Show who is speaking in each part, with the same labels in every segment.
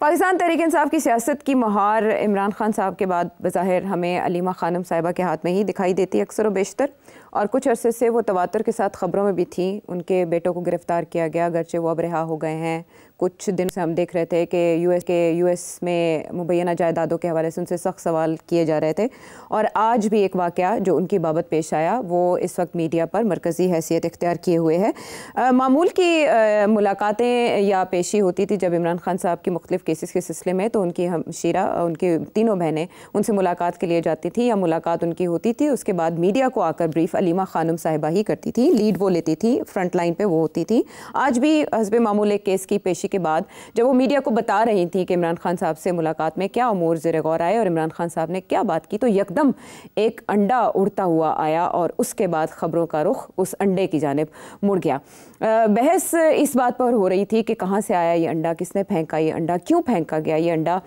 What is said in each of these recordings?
Speaker 1: पाकिस्तान तहरीक-ए-इंसाफ की सियासत की मुहार इमरान खान साहब के बाद बज़ाहिर हमें अलीमा खानम साहिबा के हाथ में ही दिखाई देती है अक्सर व बेशतर, और कुछ अरसे से वो तवातुर के साथ ख़बरों में भी थी। उनके बेटों को गिरफ़्तार किया गया, अगरचे वो अब रिहा हो गए हैं। कुछ दिन से हम देख रहे थे कि यूएस में मुबैना जायदादों के हवाले से उनसे सख्त सवाल किए जा रहे थे, और आज भी एक वाक़या जो उनकी बाबत पेश आया वो इस वक्त मीडिया पर मरकज़ी हैसियत इख्तियार किए हुए है। मामूल की मुलाकातें या पेशी होती थी जब इमरान खान साहब की मुख्तलिफ़ केसेस के सिलसिले में, तो उनकी हमशीरा, उनकी तीनों बहनें उनसे मुलाकात के लिए जाती थी या मुलाकात उनकी होती थी। उसके बाद मीडिया को आकर ब्रीफ अलीमा खानम साहिबा ही करती थी, लीड वो लेती थी, फ्रंट लाइन पे वो होती थी। आज भी हस्बे मामूल एक केस की पेशी के बाद जब वो मीडिया को बता रही थी कि इमरान खान साहब से मुलाकात में क्या अमूर ज़ेर गौर आए और इमरान खान साहब ने क्या बात की, तो यकदम एक अंडा उड़ता हुआ आया और उसके बाद ख़बरों का रुख उस अंडे की जानिब मुड़ गया। बहस इस बात पर हो रही थी कि कहाँ से आया ये अंडा, किसने फेंका ये अंडा, क्यों फेंका गया ये अंडा,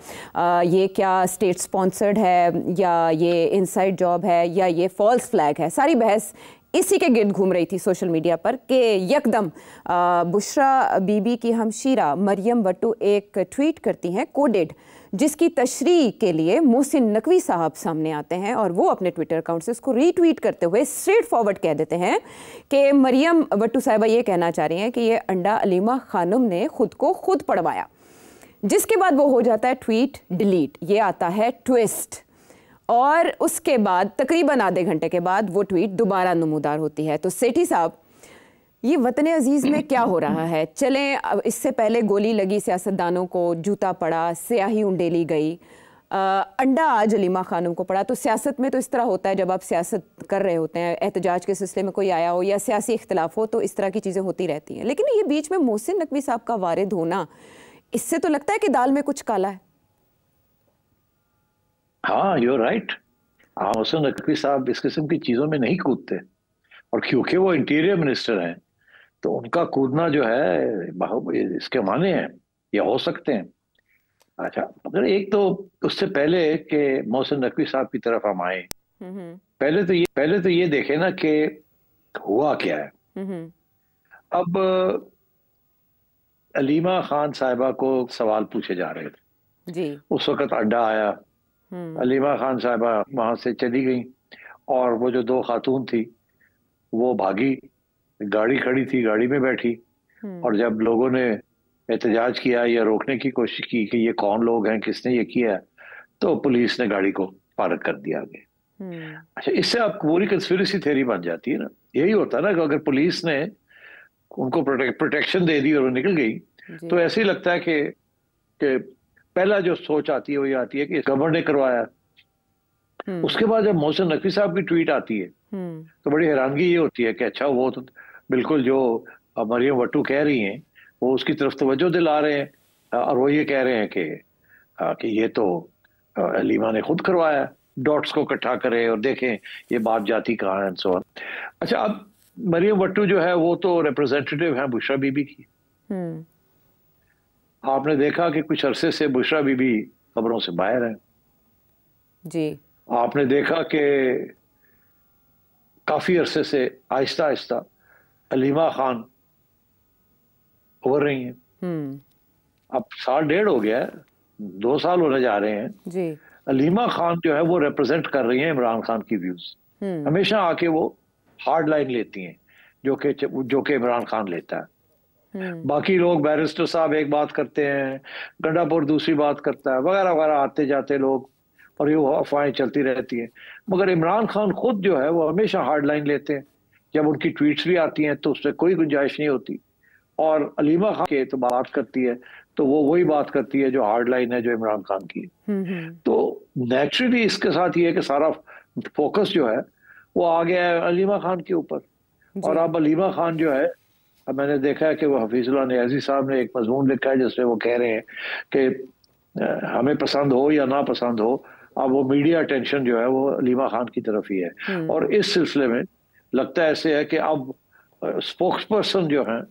Speaker 1: ये क्या स्टेट स्पॉन्सर्ड है या ये इनसाइड जॉब है या ये फॉल्स फ्लैग है। सारी बहस इसी के गिर्द घूम रही थी सोशल मीडिया पर कि यकदम बुशरा बीबी की हमशीरा मरियम वट्टू एक ट्वीट करती हैं कोडेड, जिसकी तशरीह के लिए मोहसिन नकवी साहब सामने आते हैं और वो अपने ट्विटर अकाउंट से उसको रीट्वीट करते हुए स्ट्रेट फॉरवर्ड कह देते हैं कि मरियम वट्टू साहिबा ये कहना चाह रही हैं कि ये अंडा अलीमा खानम ने खुद को खुद पड़वाया। जिसके बाद वो हो जाता है ट्वीट डिलीट, ये आता है ट्विस्ट, और उसके बाद तकरीबन आधे घंटे के बाद वो ट्वीट दोबारा नमूदार होती है। तो सेठी साहब, ये वतन अजीज़ में क्या हो रहा है? चलें, अब इससे पहले गोली लगी सियासतदानों को, जूता पड़ा, स्याही उंडेली गई, अंडा आज अलीमा खानम को पड़ा। तो सियासत में तो इस तरह होता है, जब आप सियासत कर रहे होते हैं, एहतजाज के सिलसिले में कोई आया हो या सियासी इख्तिलाफ हो, तो इस तरह की चीज़ें होती रहती हैं। लेकिन ये बीच में मोहसिन नकवी साहब का वारिद होना, इससे तो लगता है कि दाल में कुछ काला है।
Speaker 2: हाँ, यू राइट। मोहसिन नकवी साहब इस किस्म की चीजों में नहीं कूदते, और क्योंकि वो इंटीरियर मिनिस्टर हैं तो उनका कूदना जो है इसके माने हैं, ये हो सकते हैं। अच्छा, अगर एक तो उससे पहले कि मोहसिन नकवी साहब की तरफ हम आए, पहले तो ये देखे ना कि हुआ क्या है। अब अलीमा खान साहिबा को सवाल पूछे जा रहे थे जी। उस वक्त अड्डा आया, अलीमा खान साहिबा वहां से चली गई और वो जो दो खातून थी वो भागी, गाड़ी खड़ी थी, गाड़ी में बैठी, और जब लोगों ने एहतजाज किया या रोकने की कोशिश की कि ये कौन लोग हैं, किसने ये किया, तो पुलिस ने गाड़ी को पार्क कर दिया आगे। अच्छा, इससे आप पूरी कंस्पिरेसी थ्योरी बन जाती है ना। यही होता है ना कि अगर पुलिस ने उनको प्रोटेक्शन दे दी और वो निकल गई, तो ऐसे ही लगता है कि पहला जो सोच आती है वो ये आती है कि गवर्नर ने करवाया। उसके बाद जब मोहसिन नकवी साहब की ट्वीट आती है तो बड़ी हैरानगी ये होती है कि अच्छा, वो तो बिल्कुल जो मरियम वट्टू कह रही हैं वो उसकी तरफ तवज्जो दिला रहे हैं, और वो ये कह रहे हैं कि ये तो अलीमा ने खुद करवाया। डॉट्स को इकट्ठा करें और देखें ये बात जाती कहाँ है, सो। अच्छा, अब मरियम वट्टू जो है वो तो रिप्रेजेंटेटिव है बुशरा बीबी की। आपने देखा कि कुछ अरसे से बुशरा बीबी खबरों से बाहर है जी। आपने देखा कि काफी अरसे से आहिस्ता आहिस्ता अलीमा खान उभर रही हैं। अब 1.5 साल हो गया है, 2 साल होने जा रहे हैं जी। अलीमा खान जो है वो रिप्रेजेंट कर रही हैं इमरान खान की व्यूज। हमेशा आके वो हार्ड लाइन लेती हैं जो कि इमरान खान लेता है। बाकी लोग, बैरिस्टर साहब एक बात करते हैं, गंडापुर दूसरी बात करता है, वगैरह वगैरह, आते जाते लोग, और ये अफवाहें चलती रहती हैं। मगर इमरान खान खुद जो है वो हमेशा हार्ड लाइन लेते हैं। जब उनकी ट्वीट्स भी आती हैं तो उसमें कोई गुंजाइश नहीं होती, और अलीमा खान के तो बात करती है तो वो वही बात करती है जो हार्ड लाइन है, जो इमरान खान की है। तो नेचुरली इसके साथ ये है कि सारा फोकस जो है वो आ गया है अलीमा खान के ऊपर। और अब अलीमा खान जो है, अब मैंने देखा है कि वो हफीजुल्लाह नियाज़ी साहब ने एक मजमून लिखा है जिसमें वो कह रहे हैं कि हमें पसंद हो या ना पसंद हो, अब वो मीडिया अटेंशन जो है वो अलीमा खान की तरफ ही है। और इस सिलसिले में लगता है ऐसे है कि अब स्पोक्स पर्सन जो हैं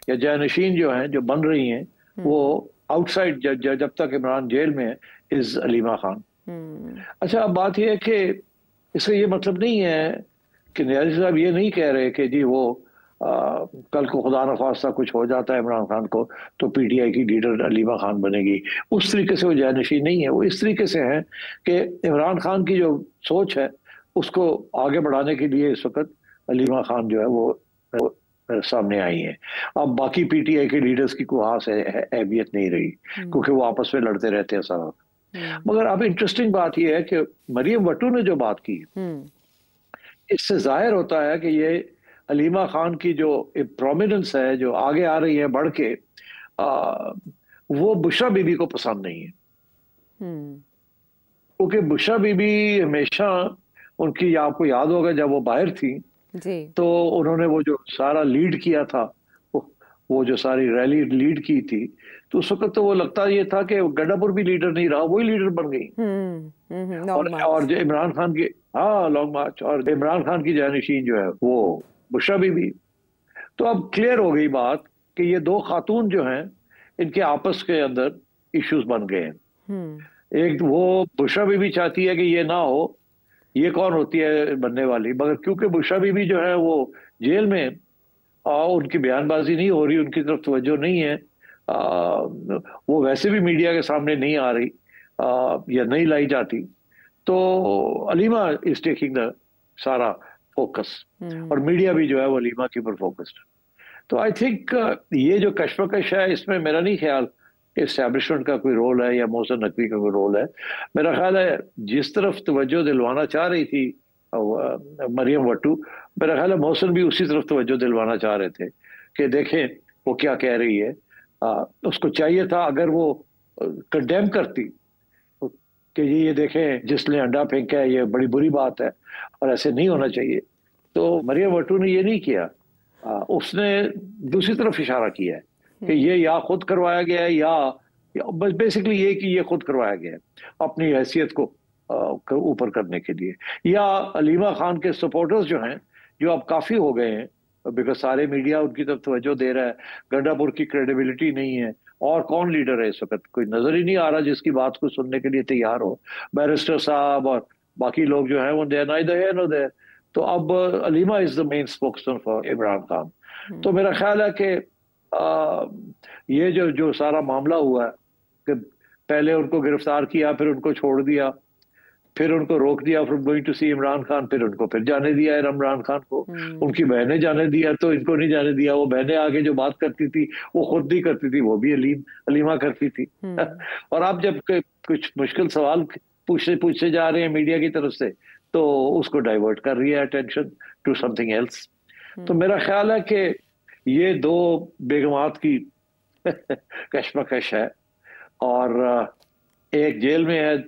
Speaker 2: या जानशीन जो हैं, जो बन रही हैं, वो आउटसाइड जब तक इमरान जेल में है, इज अलीमा खान। अच्छा, अब बात यह है कि इससे ये मतलब नहीं है कि नियाज़ी साहब ये नहीं कह रहे कि जी वो कल को खुदा न खास्ता कुछ हो जाता है इमरान खान को तो पीटीआई की लीडर अलीमा खान बनेगी, उस तरीके से वो जानशीन नहीं है। वो इस तरीके से है कि इमरान खान की जो सोच है उसको आगे बढ़ाने के लिए इस वक्त अलीमा खान जो है वो सामने आई है। अब बाकी पीटीआई के लीडर्स की कोई खास अहमियत नहीं रही क्योंकि वो आपस में लड़ते रहते हैं सारा। मगर अब इंटरेस्टिंग बात यह है कि मरियम भट्टू ने जो बात की इससे जाहिर होता है कि ये अलीमा खान की जो प्रोमिनेंस है जो आगे आ रही है बढ़ के, वो बुशरा बीबी को पसंद नहीं है। क्योंकि बुशरा बीबी हमेशा उनकी, आपको याद होगा जब वो बाहर थी जी। तो उन्होंने वो जो सारा लीड किया था, वो जो सारी रैली लीड की थी, तो उस वक्त तो वो लगता ये था कि गड्ढापुर भी लीडर नहीं रहा, वही लीडर बन गई। और जो इमरान खान की, हाँ लॉन्ग मार्च, और इमरान खान की जानशीन जो है वो बुशरा बीबी। तो अब क्लियर हो गई बात कि ये दो खातून जो हैं इनके आपस के अंदर इश्यूज बन गए हैं। एक वो बुशरा बीबी चाहती है कि ये ना हो, ये कौन होती है बनने वाली, मगर क्योंकि बुशरा बीबी जो है वो जेल में, उनकी बयानबाजी नहीं हो रही, उनकी तरफ तवज्जो नहीं है, वो वैसे भी मीडिया के सामने नहीं आ रही या नहीं लाई जाती, तो अलीमा इज टेकिंग द सारा फोकस और मीडिया भी जो है वो अलीमा के ऊपर फोकस्ड। तो आई थिंक ये जो कशमकश है इसमें मेरा नहीं ख्याल एस्टैब्लिशमेंट का कोई रोल है या मोहसिन नकवी का कोई रोल है। मेरा ख्याल है जिस तरफ तवज्जो दिलवाना चाह रही थी मरियम भट्टू, मेरा ख्याल है मोहसिन भी उसी तरफ तवज्जो दिलवाना चाह रहे थे कि देखें वो क्या कह रही है। उसको चाहिए था अगर वो कंडेम करती कि ये देखें जिसने अंडा फेंका है ये बड़ी बुरी बात है और ऐसे नहीं होना चाहिए, तो मरियम भट्टू ने ये नहीं किया। उसने दूसरी तरफ इशारा किया है कि ये या खुद करवाया गया है या बस बेसिकली ये कि ये खुद करवाया गया है अपनी हैसियत को ऊपर करने के लिए। या अलीमा खान के सपोर्टर्स जो हैं, जो अब काफी हो गए हैं बिकॉज सारे मीडिया उनकी तरफ तवज्जो दे रहा है, गड्ढापुर की क्रेडिबिलिटी नहीं है, और कौन लीडर है इस वक्त, कोई नजर ही नहीं आ रहा जिसकी बात को सुनने के लिए तैयार हो। बैरिस्टर साहब और बाकी लोग जो हैं वो नाइदर हियर नॉर देयर। तो अब Aleema is the main spokesman for Imran Khan. तो मेरा ख्याल है कि ये जो सारा मामला हुआ है कि पहले उनको गिरफ्तार किया, फिर उनको छोड़ दिया, फिर उनको रोक दिया फ्रॉम गोइंग टू सी इमरान खान, फिर उनको फिर जाने दिया है इमरान खान को, उनकी बहनें जाने दिया तो इनको नहीं जाने दिया। वो बहनें आगे जो बात करती थी वो खुद नहीं करती थी, वो भी अलीमा करती थी। और आप जब कुछ मुश्किल सवाल पूछे जा रहे हैं मीडिया की तरफ से तो उसको डाइवर्ट कर रही है अटेंशन टू समथिंग एल्स। तो मेरा ख्याल है कि ये दो बेगमात की कशमकश है, और एक जेल में है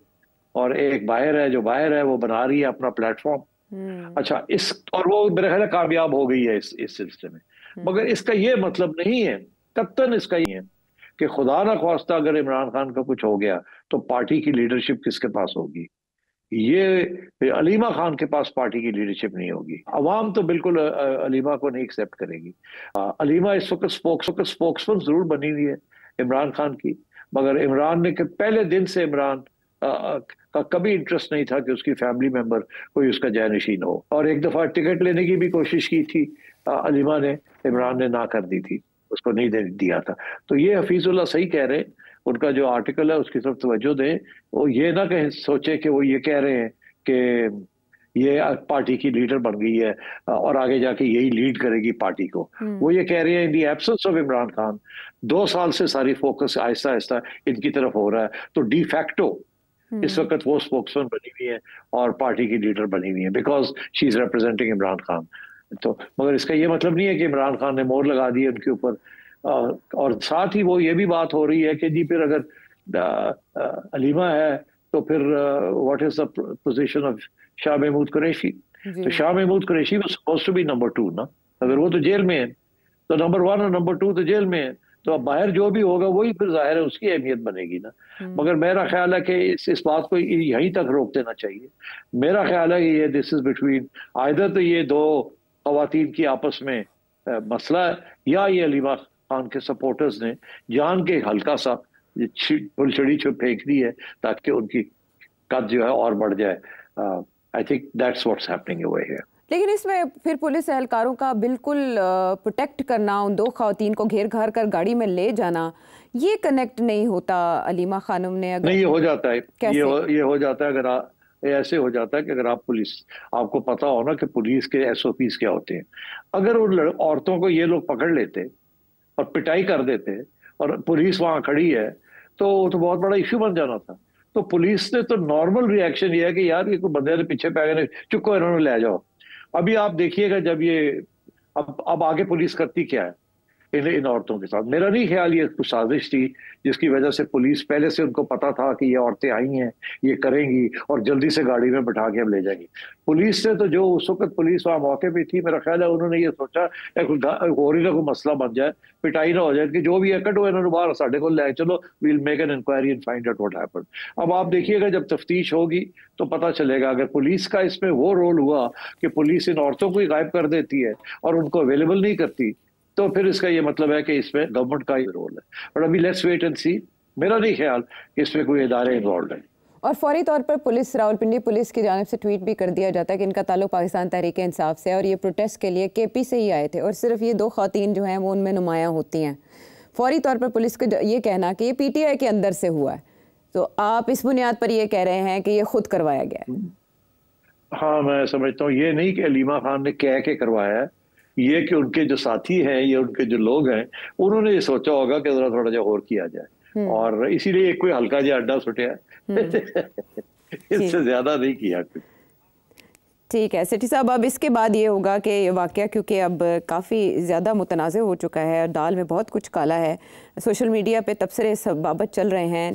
Speaker 2: और एक बाहर है, जो बाहर है वो बना रही है अपना प्लेटफॉर्म। अच्छा, और वो मेरा ख्याल है कामयाब हो गई है इस सिलसिले में। मगर इसका ये मतलब नहीं है, कत्तन इसका ये है कि खुदा ना ख्वास्ता अगर इमरान खान का कुछ हो गया तो पार्टी की लीडरशिप किसके पास होगी? ये अलीमा खान के पास पार्टी की लीडरशिप नहीं होगी। अवाम तो बिल्कुल अलीमा को नहीं एक्सेप्ट करेगी। अलीमा इस वक्त स्पोक्समैन जरूर बनी हुई है इमरान खान की, मगर इमरान ने के पहले दिन से इमरान का कभी इंटरेस्ट नहीं था कि उसकी फैमिली मेंबर कोई उसका जानशीन हो। और एक दफा टिकट लेने की भी कोशिश की थी अलीमा ने, इमरान ने ना कर दी थी, उसको नहीं दिया था। तो ये हफीजुल्लाह सही कह रहे हैं, उनका जो आर्टिकल है उसकी तरफ तवज्जो दें। वो ये ना कहें सोचे कि वो ये कह रहे हैं कि ये पार्टी की लीडर बन गई है और आगे जाके यही लीड करेगी पार्टी को। वो ये कह रहे हैं in the absence of Imran Khan 2 साल से सारी फोकस आहिस्ता आहिस्ता इनकी तरफ हो रहा है, तो डी फैक्टो इस वक्त वो स्पोक्समैन बनी हुई है और पार्टी की लीडर बनी हुई है because she is representing Imran Khan. तो मगर इसका ये मतलब नहीं है कि इमरान खान ने मोहर लगा दी है उनके ऊपर। और साथ ही वो ये भी बात हो रही है कि जी फिर अगर अलीमा है तो फिर what is the position of Shah Mahmood Qureshi? तो Shah Mahmood Qureshi was supposed to be number 2 ना, अगर वो तो जेल में है तो नंबर 1 और नंबर 2 तो जेल में है, तो अब बाहर जो भी होगा वही फिर जाहिर है उसकी अहमियत बनेगी ना। मगर मेरा ख्याल है कि इस बात को यहीं तक रोक देना चाहिए। मेरा ख्याल है कि ये दिस इज बिटवीन आइदर तो ये दो खवातीन की आपस में मसला है, या ये अलीमा खान के सपोर्टर्स ने जान के हल्का सा फुलछड़ी फेंक दी है ताकि उनकी कद जो है और बढ़ जाए। I think that's what's happening over here.
Speaker 1: लेकिन इसमें फिर पुलिस एहलकारों का बिल्कुल प्रोटेक्ट करना, उन 2 ख़वातीन को घेर घार कर गाड़ी में ले जाना, ये कनेक्ट नहीं होता अलीमा खानम ने? अगर
Speaker 2: नहीं, ये हो जाता है,
Speaker 1: कैसे?
Speaker 2: ये हो जाता है अगर ऐसे हो जाता है कि अगर आप पुलिस, आपको पता हो ना कि पुलिस के SOPs क्या होते हैं। अगर उन औरतों को ये लोग पकड़ लेते और पिटाई कर देते और पुलिस वहां खड़ी है तो बहुत बड़ा इश्यू बन जाना था। तो पुलिस ने तो नॉर्मल रिएक्शन ये है कि यार ये कोई बंदे ने पीछे पै गए, चुपको इन्होंने ले जाओ। अभी आप देखिएगा जब ये अब आगे पुलिस करती क्या है इन औरतों के साथ। मेरा नहीं ख्याल ये कुछ साजिश थी जिसकी वजह से पुलिस, पहले से उनको पता था कि ये औरतें आई हैं, ये करेंगी और जल्दी से गाड़ी में बैठा के हम ले जाएंगी। पुलिस ने तो, जो उस वक्त पुलिस वहां मौके पे थी, मेरा ख्याल है उन्होंने ये सोचा और ही ना कोई मसला बन जाए, पिटाई ना हो जाए, कि जो भी है कटो इन्होंने बाहर साढ़े को ले चलो, we'll make an inquiry and find out what happened. अब आप देखिएगा जब तफ्तीश होगी तो पता चलेगा। अगर पुलिस का इसमें वो रोल हुआ कि पुलिस इन औरतों को ही गायब कर देती है और उनको अवेलेबल नहीं करती, तो फिर इसका ये मतलब है कि इसमें गवर्नमेंट का ही रोल है। बट अभी लेट्स वेट एंड सी। मेरा नहीं ख्याल कि इसमें कोई इदारे इन्वॉल्व है।
Speaker 1: और फौरी तौर पर पुलिस, रावलपिंडी पुलिस की जानिब से ट्वीट भी कर दिया जाता है कि इनका ताल्लुक पाकिस्तान तहरीक इंसाफ से है और ये प्रोटेस्ट के लिए KP से ही आए थे और सिर्फ ये 2 ख़वातीन जो हैं वो उनमें नुमायां होती हैं। फौरी तौर पर पुलिस को ये कहना कि ये PTI के अंदर से हुआ है, तो आप इस बुनियाद पर ये कह रहे हैं कि ये खुद करवाया गया है?
Speaker 2: हाँ, मैं समझता हूँ ये नहीं कि अलीमा खान ने कह के करवाया है, ये कि उनके जो साथी हैं, ये उनके जो लोग हैं, उन्होंने ये सोचा होगा कि जरा थोड़ा जो और किया जाए और इसीलिए कोई हल्का जो अड्डा सुटिया इससे ज्यादा नहीं किया कुछ।
Speaker 1: ठीक है सेठी साहब, अब इसके बाद ये होगा कि ये वाक़या, क्योंकि अब काफ़ी ज़्यादा मुतनाज़ हो चुका है, दाल में बहुत कुछ काला है, सोशल मीडिया पे तबसरे इस बाबत चल रहे हैं,